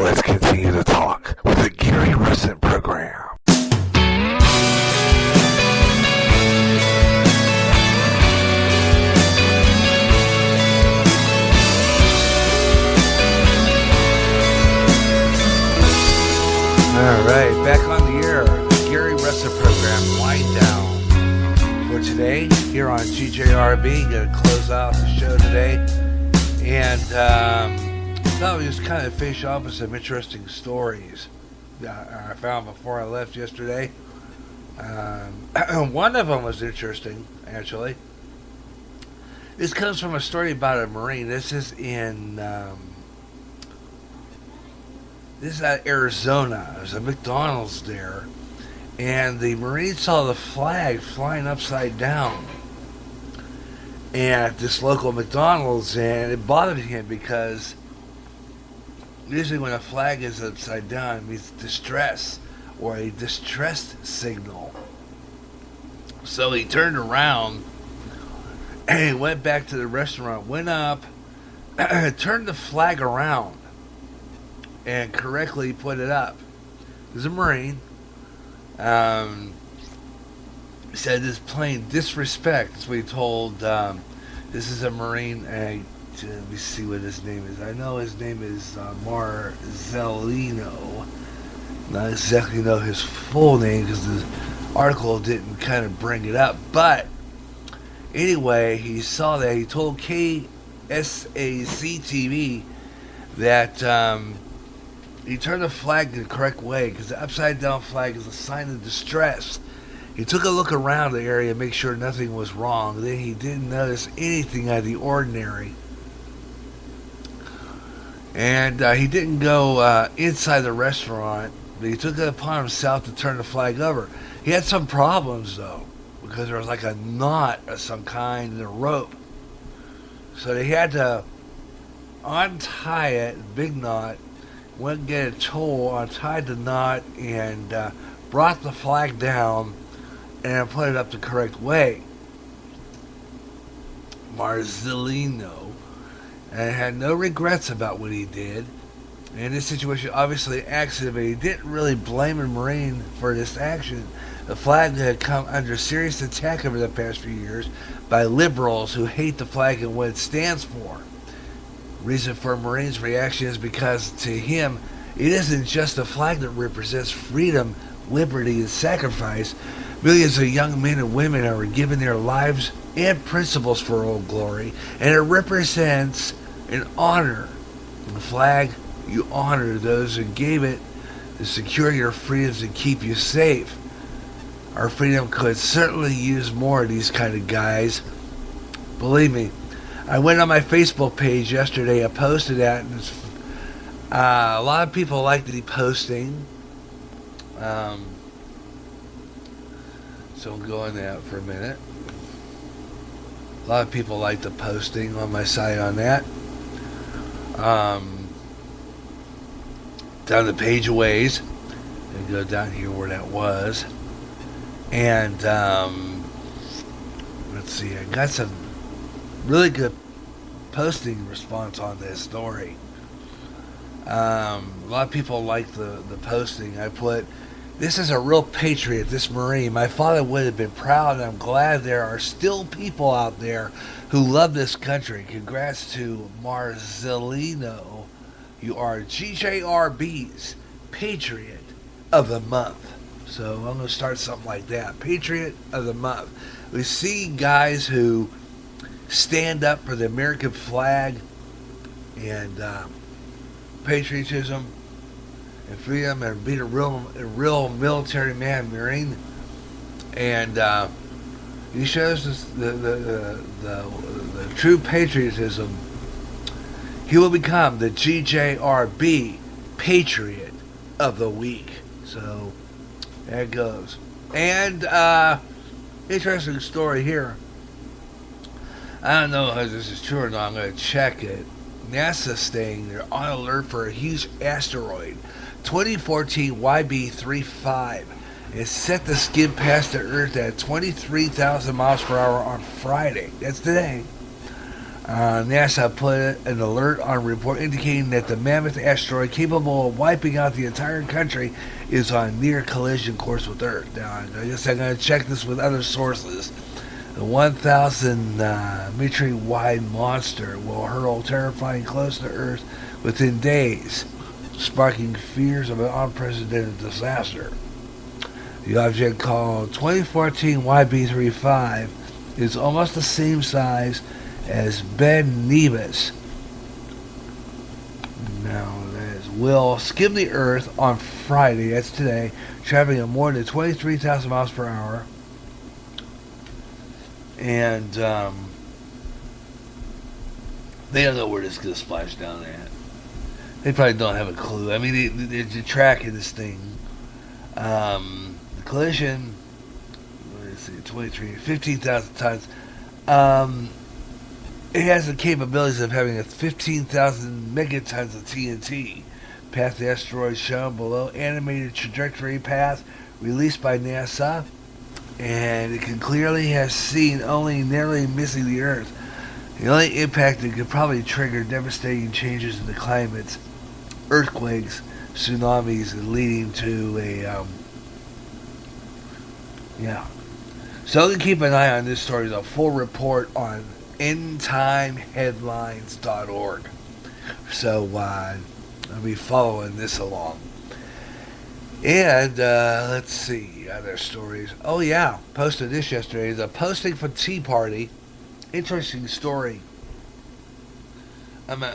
let's continue to talk with the Gary Russen Program. All right, back on the air, Gary Russen Program, wind down for today here on GJRB. Going to close out the show today, and thought we just kind of finish off with some interesting stories that I found before I left yesterday. One of them was interesting, actually. This comes from a story about a Marine. This is in this is at Arizona. There's a McDonald's there, and the Marine saw the flag flying upside down at this local McDonald's, and it bothered him because usually when a flag is upside down, it means distress or a distress signal. So he turned around and he went back to the restaurant, went up, turned the flag around, and correctly put it up. He's a Marine. He said this is plain disrespect. That's what he told. This is a Marine. Let me see what his name is. I know his name is Marzellino. Not exactly know his full name because the article didn't kind of bring it up. But anyway, he saw that. He told KSAC-TV that he turned the flag the correct way because the upside down flag is a sign of distress. He took a look around the area to make sure nothing was wrong. Then he didn't notice anything out of the ordinary. And he didn't go inside the restaurant, but he took it upon himself to turn the flag over. He had some problems, though, because there was like a knot of some kind in a rope. So they had to untie it, big knot, went and get a tool, untied the knot, and brought the flag down and put it up the correct way. Marzellino had no regrets about what he did. In this situation, obviously an accident, but he didn't really blame the Marine for this action. The flag had come under serious attack over the past few years by liberals who hate the flag and what it stands for. Reason for Marine's reaction is because to him, it isn't just a flag that represents freedom, liberty, and sacrifice. Millions of young men and women are giving their lives and principles for Old Glory, and it represents an honor. The flag, you honor those who gave it to secure your freedoms and keep you safe. Our freedom could certainly use more of these kind of guys. Believe me, I went on my Facebook page yesterday. I posted that, and a lot of people like the posting. So we'll go on that for a minute. A lot of people like the posting on my site on that. Down the page a ways, and go down here where that was. And let's see, I got some really good posting response on this story. A lot of people like the posting. I put, this is a real patriot, this Marine. My father would have been proud, and I'm glad there are still people out there who love this country. Congrats to Marzellino. You are GJRB's Patriot of the Month. So I'm going to start something like that. Patriot of the Month. We see guys who stand up for the American flag and patriotism and freedom and being a real military man, Marine. And he shows us the true patriotism. He will become the GJRB Patriot of the Week. So there it goes. And interesting story here. I don't know if this is true or not. I'm going to check it. NASA saying they're on alert for a huge asteroid. 2014 YB35 is set to skim past the Earth at 23,000 miles per hour on Friday. That's today. NASA put an alert on a report indicating that the mammoth asteroid capable of wiping out the entire country is on near collision course with Earth. Now, I guess I'm going to check this with other sources. The 1,000 meter wide monster will hurl terrifying close to Earth within days, sparking fears of an unprecedented disaster. The object, called 2014 YB35, is almost the same size as Ben Nevis. Now, will skim the Earth on Friday, that's today, traveling at more than 23,000 miles per hour. And they don't know where this is going to splash down at. They probably don't have a clue. I mean, they're tracking this thing. The collision, let's see, 15,000 tons. It has the capabilities of having 15,000 megatons of TNT. Path the asteroid shown below, animated trajectory path released by NASA, and it can clearly have seen only narrowly missing the Earth. The only impact that could probably trigger devastating changes in the climate, earthquakes, tsunamis, and leading to a So you can keep an eye on this story. There's a full report on endtimeheadlines.org. So I'll be following this along. And let's see other stories. Oh yeah, posted this yesterday. The posting for Tea Party. Interesting story.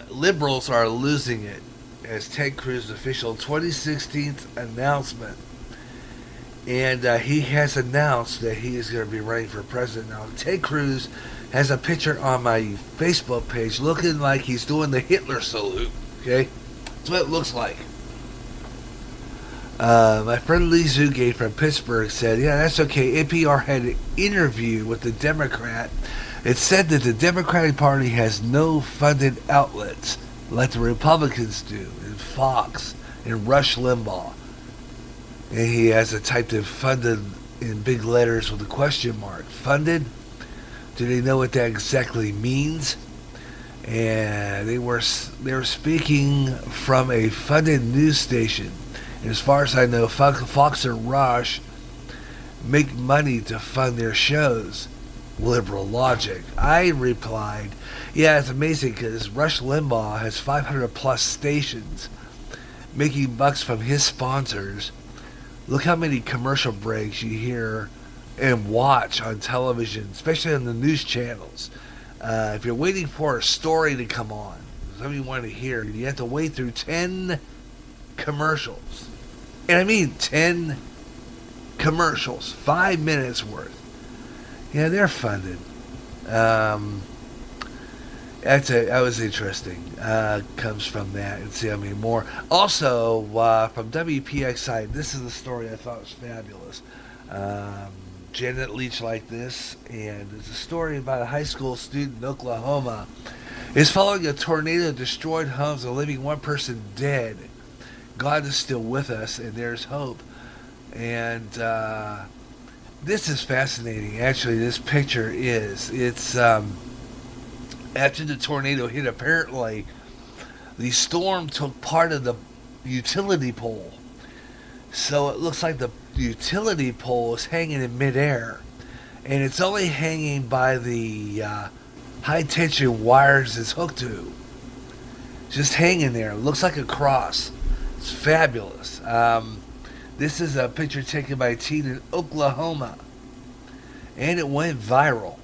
Liberals are losing it as Ted Cruz's official 2016 announcement. And he has announced that he is going to be running for president. Now, Ted Cruz has a picture on my Facebook page looking like he's doing the Hitler salute. Okay? That's what it looks like. My friend Lee Zugate from Pittsburgh said, yeah, that's okay. NPR had an interview with the Democrat. It said that the Democratic Party has no funded outlets like the Republicans do, and Fox and Rush Limbaugh. And he has it typed in funded in big letters with a question mark. Funded? Do they know what that exactly means? And they were speaking from a funded news station. And as far as I know, Fox and Rush make money to fund their shows. Liberal logic. I replied, yeah, it's amazing because Rush Limbaugh has 500 plus stations making bucks from his sponsors. Look how many commercial breaks you hear and watch on television, especially on the news channels. If you're waiting for a story to come on, something you want to hear, you have to wait through 10 commercials. And I mean 10 commercials, 5 minutes worth. Yeah, they're funded. That was interesting. Comes from that, and see how many more. Also, from WPXI, this is the story I thought was fabulous. Janet Leach liked this, and it's a story about a high school student in Oklahoma. It's following a tornado that destroyed homes and leaving one person dead. God is still with us, and there's hope. And this is fascinating. Actually, this picture is. It's after the tornado hit, apparently, the storm took part of the utility pole. So it looks like the utility pole is hanging in midair. And it's only hanging by the high-tension wires it's hooked to. Just hanging there. It looks like a cross. It's fabulous. This is a picture taken by a teen in Oklahoma. And it went viral.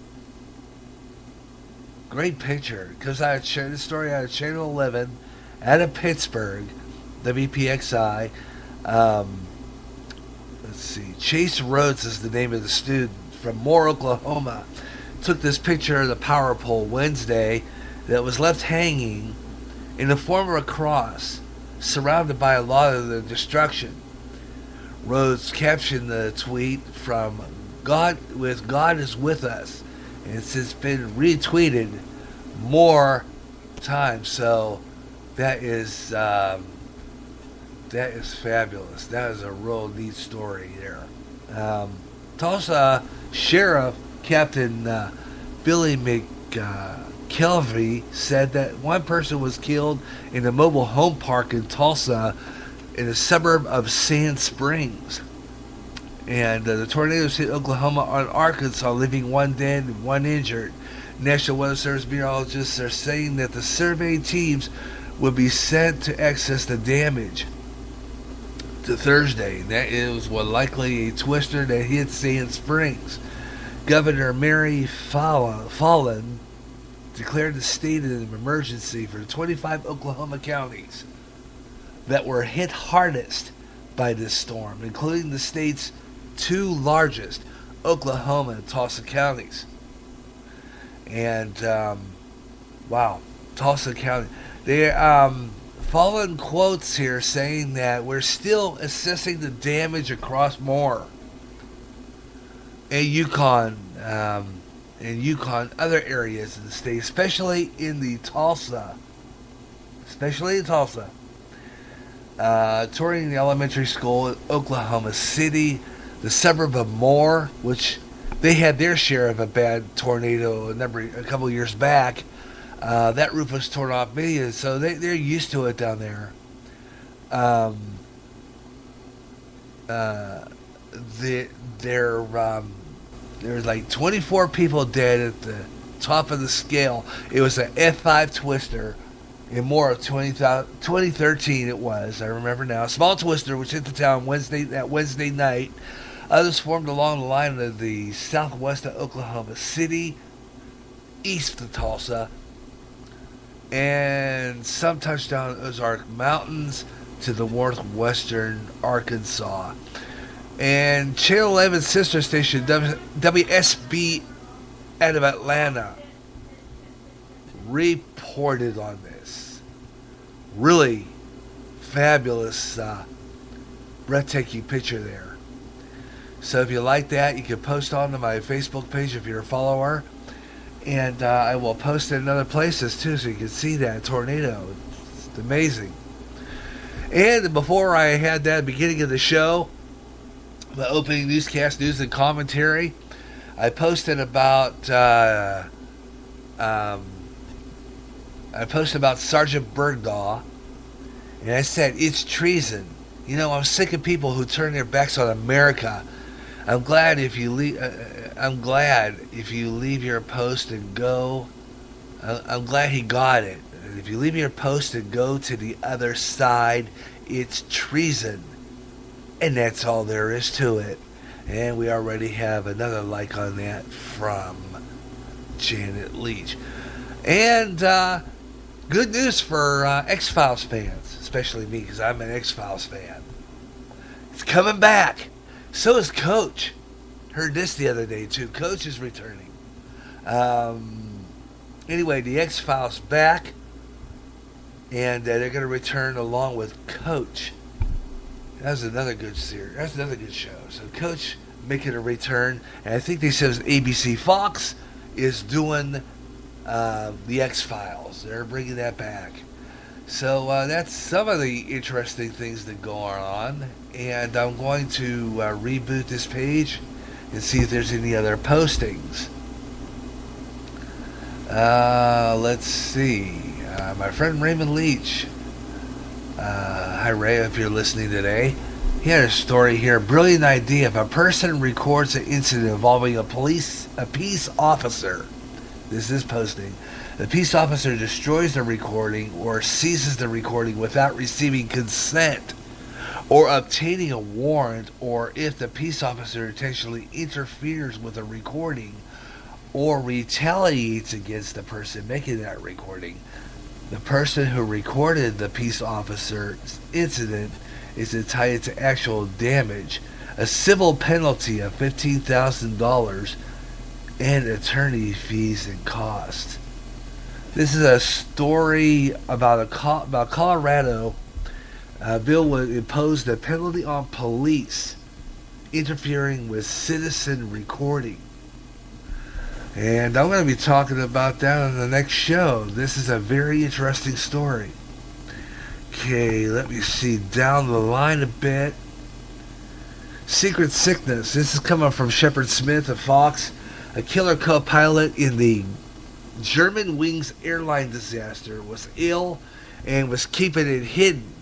Great picture. Because I shared the story out of Channel 11 out of Pittsburgh, WPXI. Let's see. Chase Rhodes is the name of the student from Moore, Oklahoma. Took this picture of the power pole Wednesday that was left hanging in the form of a cross, surrounded by a lot of the destruction. Rhodes captioned the tweet from God is with us, and it's since been retweeted more times. So that is fabulous. That is a real neat story there. Tulsa Sheriff Captain Billy Kelvey said that one person was killed in a mobile home park in Tulsa, in a suburb of Sand Springs. And the tornadoes hit Oklahoma and Arkansas, leaving one dead and one injured. National Weather Service meteorologists are saying that the survey teams will be sent to assess the damage to Thursday. That is what likely a twister that hit Sand Springs. Governor Mary Fallin declared the state of emergency for 25 Oklahoma counties that were hit hardest by this storm, including the state's two largest, Oklahoma and Tulsa counties. And wow, Tulsa County. They Fallin quotes here saying that we're still assessing the damage across more and Yukon, other areas in the state, especially in Tulsa. Touring the elementary school in Oklahoma City, the suburb of Moore, which they had their share of a bad tornado a couple of years back. That roof was torn off millions, so they're used to it down there. There's like 24 people dead at the top of the scale. It was an F5 twister in Moore of 2013 it was. I remember now. A small twister which hit the town that Wednesday night. Others formed along the line of the southwest of Oklahoma City, east of Tulsa, and some touched down Ozark Mountains to the northwestern Arkansas. And Channel 11's sister station, WSB out of Atlanta, reported on this. Really fabulous, breathtaking picture there. So if you like that, you can post on to my Facebook page if you're a follower. And I will post it in other places too, so you can see that tornado. It's amazing. And before I had that beginning of the show, the opening newscast, news and commentary, I posted about Sergeant Bergdahl, and I said it's treason. You know, I'm sick of people who turn their backs on America. I'm glad if you leave your post and go. I'm glad he got it. If you leave your post and go to the other side, it's treason. And that's all there is to it. And we already have another like on that from Janet Leach. And good news for X-Files fans, especially me, because I'm an X-Files fan. It's coming back. So is Coach. Heard this the other day, too. Coach is returning. Anyway, the X-Files back. And they're going to return along with Coach. That's another good series. That's another good show. So Coach making a return. And I think they said ABC Fox is doing the X-Files. They're bringing that back. So that's some of the interesting things that go on. And I'm going to reboot this page and see if there's any other postings. Let's see. My friend Raymond Leach. Hi Ray, if you're listening today. He had a story here. Brilliant idea. If a person records an incident involving a peace officer, this is posting. The peace officer destroys the recording or seizes the recording without receiving consent or obtaining a warrant, or if the peace officer intentionally interferes with a recording or retaliates against the person making that recording, the person who recorded the peace officer's incident is entitled to actual damage, a civil penalty of $15,000, and attorney fees and costs. This is a story about Colorado. A bill would impose the penalty on police interfering with citizen recording. And I'm going to be talking about that on the next show. This is a very interesting story. Okay, let me see down the line a bit. Secret Sickness. This is coming from Shepard Smith of Fox. A killer co-pilot in the German Wings airline disaster was ill and was keeping it hidden